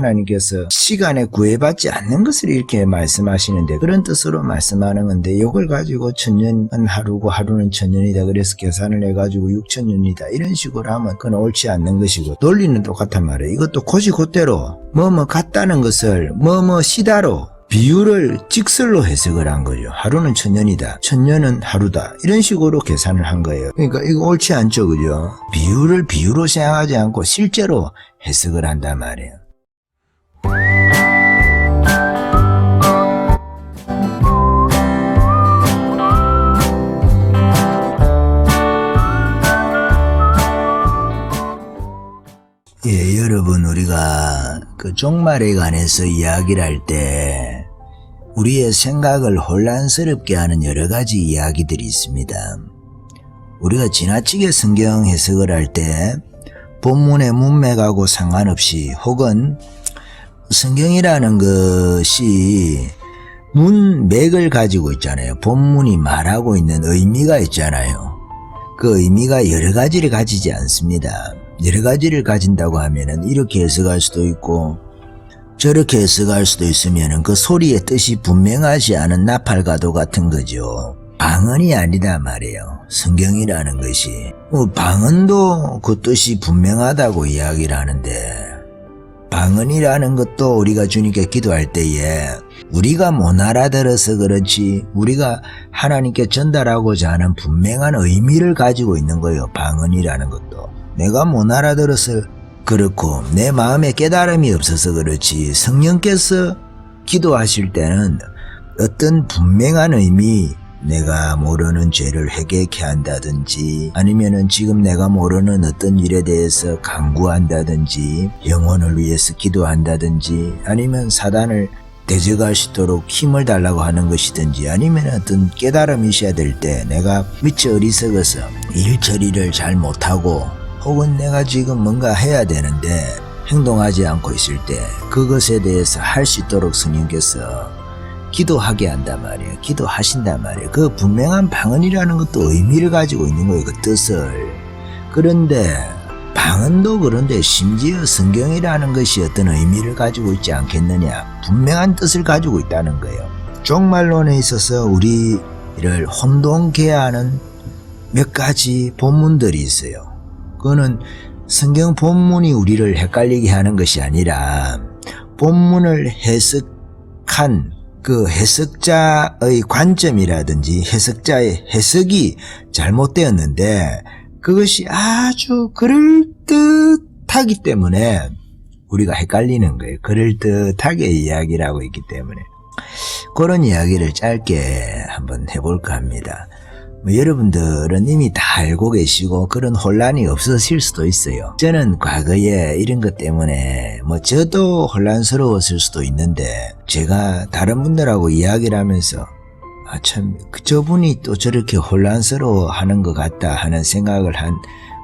하나님께서 시간에 구애받지 않는 것을 이렇게 말씀하시는데 그런 뜻으로 말씀하는 건데 이걸 가지고 천년은 하루고 하루는 천년이다 그래서 계산을 해가지고 6천년이다 이런 식으로 하면 그건 옳지 않는 것이고 논리는 똑같단 말이에요. 이것도 곧이곧대로 뭐뭐 같다는 것을 뭐뭐 시다로 비유를 직설로 해석을 한 거죠. 하루는 천년이다. 천년은 하루다. 이런 식으로 계산을 한 거예요. 그러니까 이거 옳지 않죠. 그죠? 비유를 비유로 생각하지 않고 실제로 해석을 한단 말이에요. 예, 여러분 우리가 그 종말에 관해서 이야기를 할 때 우리의 생각을 혼란스럽게 하는 여러 가지 이야기들이 있습니다. 우리가 지나치게 성경 해석을 할 때 본문의 문맥하고 상관없이 혹은 성경이라는 것이 문맥을 가지고 있잖아요. 본문이 말하고 있는 의미가 있잖아요. 그 의미가 여러 가지를 가지지 않습니다. 여러 가지를 가진다고 하면은 이렇게 해석할 수도 있고 저렇게 해석할 수도 있으면은 그 소리의 뜻이 분명하지 않은 나팔가도 같은 거죠. 방언이 아니다 말이에요. 성경이라는 것이. 방언도 그 뜻이 분명하다고 이야기를 하는데 방언이라는 것도 우리가 주님께 기도할 때에 우리가 못 알아들어서 그렇지 우리가 하나님께 전달하고자 하는 분명한 의미를 가지고 있는 거예요. 방언이라는 것도. 내가 못 알아들어서 그렇고 내 마음에 깨달음이 없어서 그렇지 성령께서 기도하실 때는 어떤 분명한 의미 내가 모르는 죄를 회개케 한다든지 아니면은 지금 내가 모르는 어떤 일에 대해서 간구한다든지 영혼을 위해서 기도한다든지 아니면 사단을 대적할 수 있도록 힘을 달라고 하는 것이든지 아니면 어떤 깨달음이 있어야 될 때 내가 미처 어리석어서 일 처리를 잘 못하고 혹은 내가 지금 뭔가 해야 되는데 행동하지 않고 있을 때 그것에 대해서 할 수 있도록 성령께서 기도하게 한단 말이에요. 기도하신단 말이에요. 그 분명한 방언이라는 것도 의미를 가지고 있는 거예요. 그 뜻을. 그런데 방언도 그런데 심지어 성경이라는 것이 어떤 의미를 가지고 있지 않겠느냐. 분명한 뜻을 가지고 있다는 거예요. 종말론에 있어서 우리를 혼동케 하는 몇 가지 본문들이 있어요. 그거는 성경 본문이 우리를 헷갈리게 하는 것이 아니라 본문을 해석한 그 해석자의 관점이라든지 해석자의 해석이 잘못되었는데 그것이 아주 그럴듯하기 때문에 우리가 헷갈리는 거예요. 그럴듯하게 이야기를 하고 있기 때문에 그런 이야기를 짧게 한번 해볼까 합니다. 여러분들은 이미 다 알고 계시고 그런 혼란이 없으실 수도 있어요. 저는 과거에 이런 것 때문에 저도 혼란스러웠을 수도 있는데 제가 다른 분들하고 이야기를 하면서 참 저분이 또 저렇게 혼란스러워 하는 것 같다 하는 생각을 한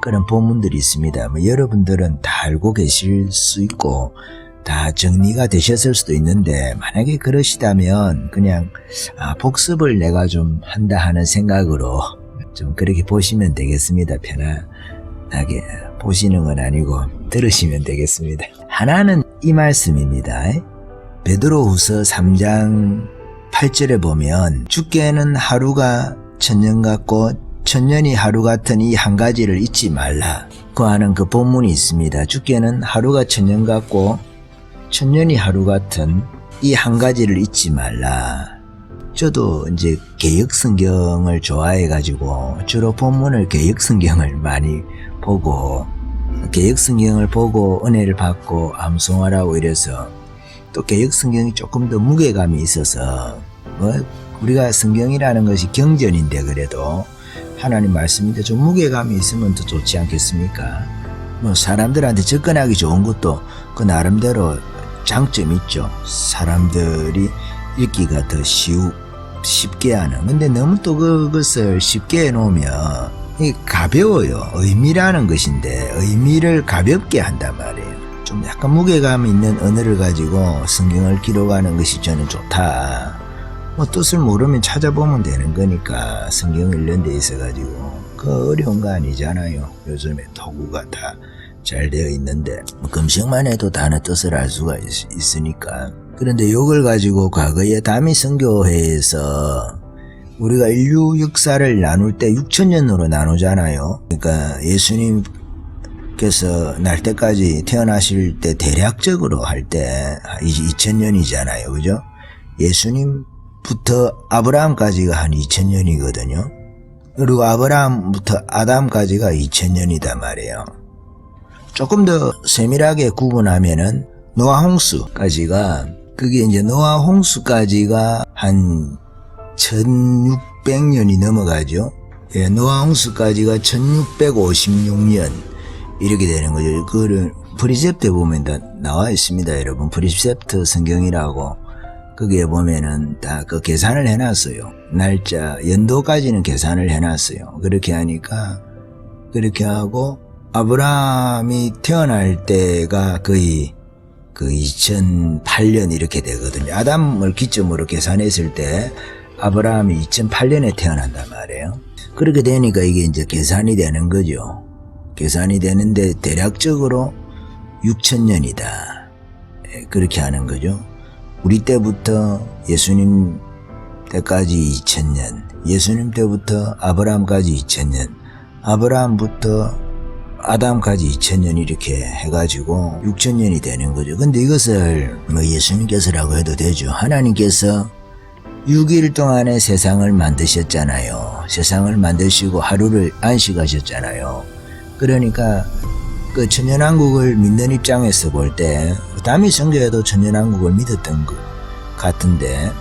그런 본문들이 있습니다. 여러분들은 다 알고 계실 수 있고 다 정리가 되셨을 수도 있는데 만약에 그러시다면 그냥 복습을 내가 좀 한다 하는 생각으로 좀 그렇게 보시면 되겠습니다. 편안하게 보시는 건 아니고 들으시면 되겠습니다. 하나는 이 말씀입니다. 베드로후서 3장 8절에 보면 주께는 하루가 천년 같고 천년이 하루 같은 이 한 가지를 잊지 말라 그 하는 그 본문이 있습니다. 주께는 하루가 천년 같고 천년이 하루 같은 이 한 가지를 잊지 말라. 저도 이제 개역성경을 좋아해가지고 주로 본문을 개역성경을 많이 보고 개역성경을 보고 은혜를 받고 암송하라고 이래서 또 개역성경이 조금 더 무게감이 있어서 우리가 성경이라는 것이 경전인데 그래도 하나님 말씀인데 좀 무게감이 있으면 더 좋지 않겠습니까? 사람들한테 접근하기 좋은 것도 그 나름대로 장점이 있죠. 사람들이 읽기가 더 쉽게 하는. 근데 너무 또 그것을 쉽게 해놓으면 이게 가벼워요. 의미라는 것인데 의미를 가볍게 한단 말이에요. 좀 약간 무게감 있는 언어를 가지고 성경을 기록하는 것이 저는 좋다. 뜻을 모르면 찾아보면 되는 거니까 성경 이런 데 있어가지고 그 어려운 거 아니잖아요. 요즘에 도구가 다 잘 되어 있는데 금식만 해도 단어 뜻을 알 수가 있으니까. 그런데 이걸 가지고 과거에 다미 선교회에서 우리가 인류 역사를 나눌 때 6,000년으로 나누잖아요. 그러니까 예수님께서 날 때까지 태어나실 때 대략적으로 할 때 2,000년이잖아요. 그죠? 예수님부터 아브라함까지가 한 2,000년이거든요. 그리고 아브라함부터 아담까지가 2,000년이단 말이에요. 조금 더 세밀하게 구분하면은 노아 홍수까지가, 그게 이제 노아 홍수까지가 한 1600년이 넘어가죠. 예, 노아 홍수까지가 1656년 이렇게 되는 거죠. 그거를 프리셉트에 보면 다 나와 있습니다, 여러분. 프리셉트 성경이라고. 거기에 보면은 다 그 계산을 해놨어요. 날짜, 연도까지는 계산을 해놨어요. 그렇게 하니까, 그렇게 하고, 아브라함이 태어날 때가 거의 그 2008년 이렇게 되거든요. 아담을 기점으로 계산했을 때, 아브라함이 2008년에 태어난단 말이에요. 그렇게 되니까 이게 이제 계산이 되는 거죠. 계산이 되는데, 대략적으로 6,000년이다. 그렇게 하는 거죠. 우리 때부터 예수님 때까지 2,000년, 예수님 때부터 아브라함까지 2,000년, 아브라함부터 아담까지 2,000년 이렇게 해가지고 6,000년이 되는 거죠. 근데 이것을 뭐 예수님께서라고 해도 되죠. 하나님께서 6일 동안에 세상을 만드셨잖아요. 세상을 만드시고 하루를 안식하셨잖아요. 그러니까 그 천년왕국을 믿는 입장에서 볼 때 다미 선교회도 천년왕국을 믿었던 것 같은데,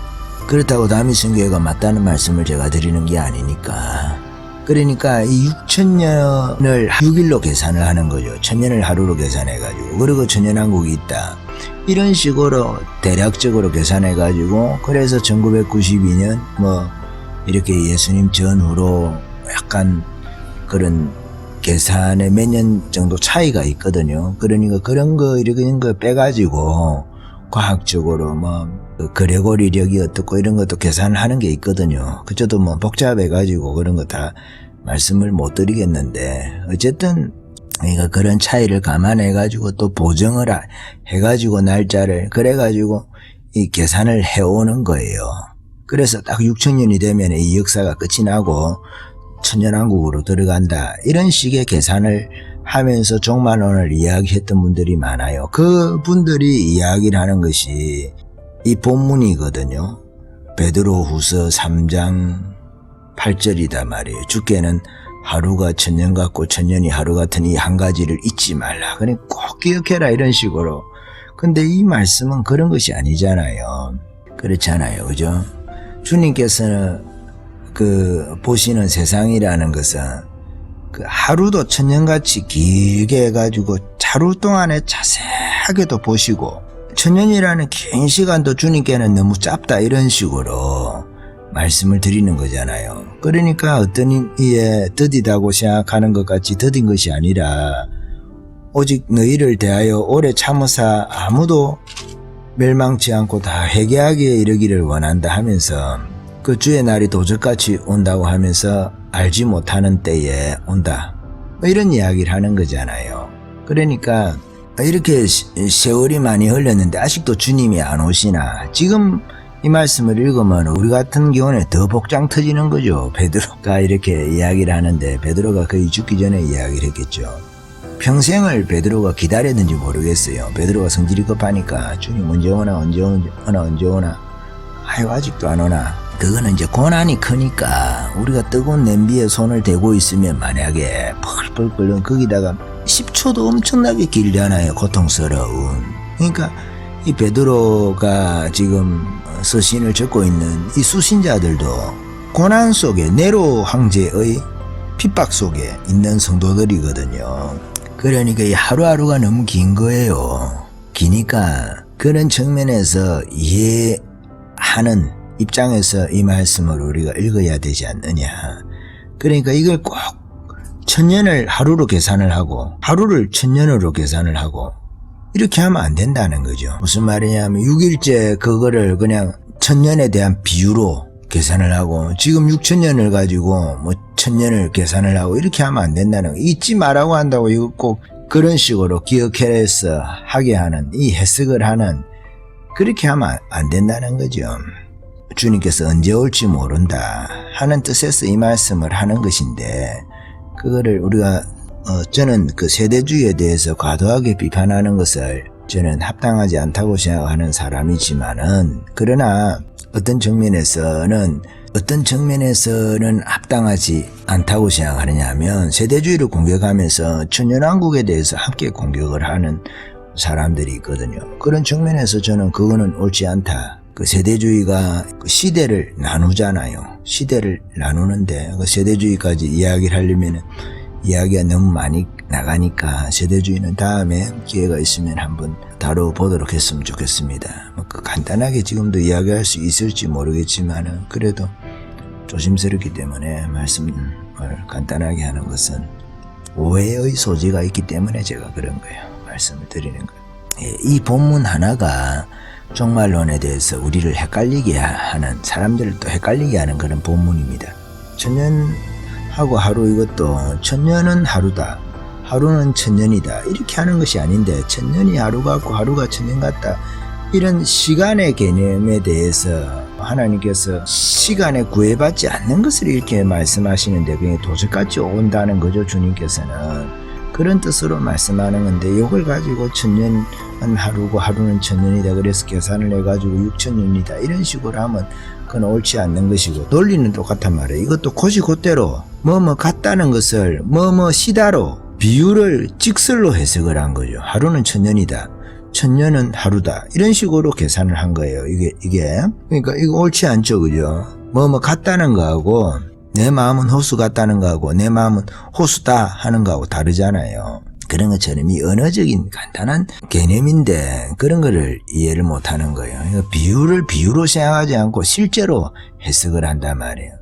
그렇다고 다미 선교회가 맞다는 말씀을 제가 드리는 게 아니니까. 그러니까 이 6,000년을 6일로 계산을 하는 거죠. 1,000년을 하루로 계산해가지고. 그리고 천년왕국이 있다. 이런 식으로 대략적으로 계산해가지고, 그래서 1992년 뭐 이렇게 예수님 전후로 약간 그런 계산에 몇 년 정도 차이가 있거든요. 그러니까 그런 거 이런 거 빼가지고 과학적으로 뭐 그레고리력이 어떻고 이런 것도 계산을 하는 게 있거든요. 그저도 뭐 복잡해가지고 그런 거 다 말씀을 못 드리겠는데, 어쨌든 그러니까 그런 차이를 감안해가지고 또 보정을 해가지고 날짜를 그래가지고 이 계산을 해오는 거예요. 그래서 딱 6,000년이 되면 이 역사가 끝이 나고 천년왕국으로 들어간다, 이런 식의 계산을 하면서 종말론을 이야기했던 분들이 많아요. 그 분들이 이야기를 하는 것이 이 본문이거든요. 베드로후서 3장 8절이다 말이에요. 주께는 하루가 천년 같고 천년이 하루 같은 이 한 가지를 잊지 말라. 그러니 꼭 기억해라, 이런 식으로. 근데 이 말씀은 그런 것이 아니잖아요. 그렇잖아요. 그죠? 주님께서는 그 보시는 세상이라는 것은 그 하루도 천년같이 길게 해가지고 하루 동안에 자세하게도 보시고, 천년이라는 긴 시간도 주님께는 너무 짧다, 이런 식으로 말씀을 드리는 거잖아요. 그러니까 어떤 이에 더디다고 생각하는 것 같이 더딘 것이 아니라, 오직 너희를 대하여 오래 참으사 아무도 멸망치 않고 다 회개하기에 이르기를 원한다 하면서, 그 주의 날이 도적같이 온다고 하면서 알지 못하는 때에 온다, 뭐 이런 이야기를 하는 거잖아요. 그러니까 이렇게 세월이 많이 흘렀는데 아직도 주님이 안 오시나. 지금 이 말씀을 읽으면 우리 같은 경우는 더 복장 터지는 거죠. 베드로가 이렇게 이야기를 하는데, 베드로가 거의 죽기 전에 이야기를 했겠죠. 평생을 베드로가 기다렸는지 모르겠어요. 베드로가 성질이 급하니까 주님 언제 오나 언제 오나, 아유 아직도 안 오나. 그거는 이제 고난이 크니까, 우리가 뜨거운 냄비에 손을 대고 있으면 만약에 펄펄 끓는, 거기다가 10초도 엄청나게 길잖아요. 고통스러운. 그러니까 이 베드로가 지금 서신을 적고 있는 이 수신자들도 고난 속에, 네로 황제의 핍박 속에 있는 성도들이거든요. 그러니까 이 하루하루가 너무 긴 거예요. 기니까 그런 측면에서 이해하는 입장에서 이 말씀을 우리가 읽어야 되지 않느냐. 그러니까 이걸 꼭 천년을 하루로 계산을 하고 하루를 천년으로 계산을 하고 이렇게 하면 안 된다는 거죠. 무슨 말이냐면 6일째 그거를 그냥 천년에 대한 비유로 계산을 하고 지금 6천년을 가지고 뭐 천년을 계산을 하고 이렇게 하면 안 된다는 거. 잊지 말라고 한다고 이거 꼭 그런 식으로 기억해서 하게 하는 이 해석을 하는 그렇게 하면 안 된다는 거죠. 주님께서 언제 올지 모른다 하는 뜻에서 이 말씀을 하는 것인데 그거를 우리가 저는 그 세대주의에 대해서 과도하게 비판하는 것을 저는 합당하지 않다고 생각하는 사람이지만은 그러나 어떤 측면에서는 합당하지 않다고 생각하느냐 하면 세대주의를 공격하면서 천년왕국에 대해서 함께 공격을 하는 사람들이 있거든요. 그런 측면에서 저는 그거는 옳지 않다. 그 세대주의가 그 시대를 나누잖아요. 시대를 나누는데 그 세대주의까지 이야기를 하려면 이야기가 너무 많이 나가니까 세대주의는 다음에 기회가 있으면 한번 다뤄보도록 했으면 좋겠습니다. 그 간단하게 지금도 이야기할 수 있을지 모르겠지만은 그래도 조심스럽기 때문에 말씀을 간단하게 하는 것은 오해의 소지가 있기 때문에 제가 그런 거예요. 말씀을 드리는 거예요. 예, 이 본문 하나가 종말론에 대해서 우리를 헷갈리게 하는, 사람들을 또 헷갈리게 하는 그런 본문입니다. 천년하고 하루, 이것도 천년은 하루다, 하루는 천년이다 이렇게 하는 것이 아닌데 천년이 하루 같고 하루가 천년 같다 이런 시간의 개념에 대해서 하나님께서 시간에 구애받지 않는 것을 이렇게 말씀하시는데 그게 도적같이 온다는 거죠. 주님께서는 그런 뜻으로 말씀하는 건데 이걸 가지고 천년은 하루고 하루는 천년이다 그래서 계산을 해가지고 6천년이다 이런 식으로 하면 그건 옳지 않는 것이고 논리는 똑같단 말이에요. 이것도 곧이곧대로 뭐뭐 같다는 것을 뭐뭐 시다로 비유를 직설로 해석을 한 거죠. 하루는 천년이다, 천년은 하루다 이런 식으로 계산을 한 거예요. 이게 그러니까 이거 옳지 않죠, 그죠? 뭐뭐 같다는 거하고 내 마음은 호수 같다는 거하고 내 마음은 호수다 하는 거하고 다르잖아요. 그런 것처럼 이 언어적인 간단한 개념인데 그런 거를 이해를 못하는 거예요. 그러니까 비유를 비유로 생각하지 않고 실제로 해석을 한단 말이에요.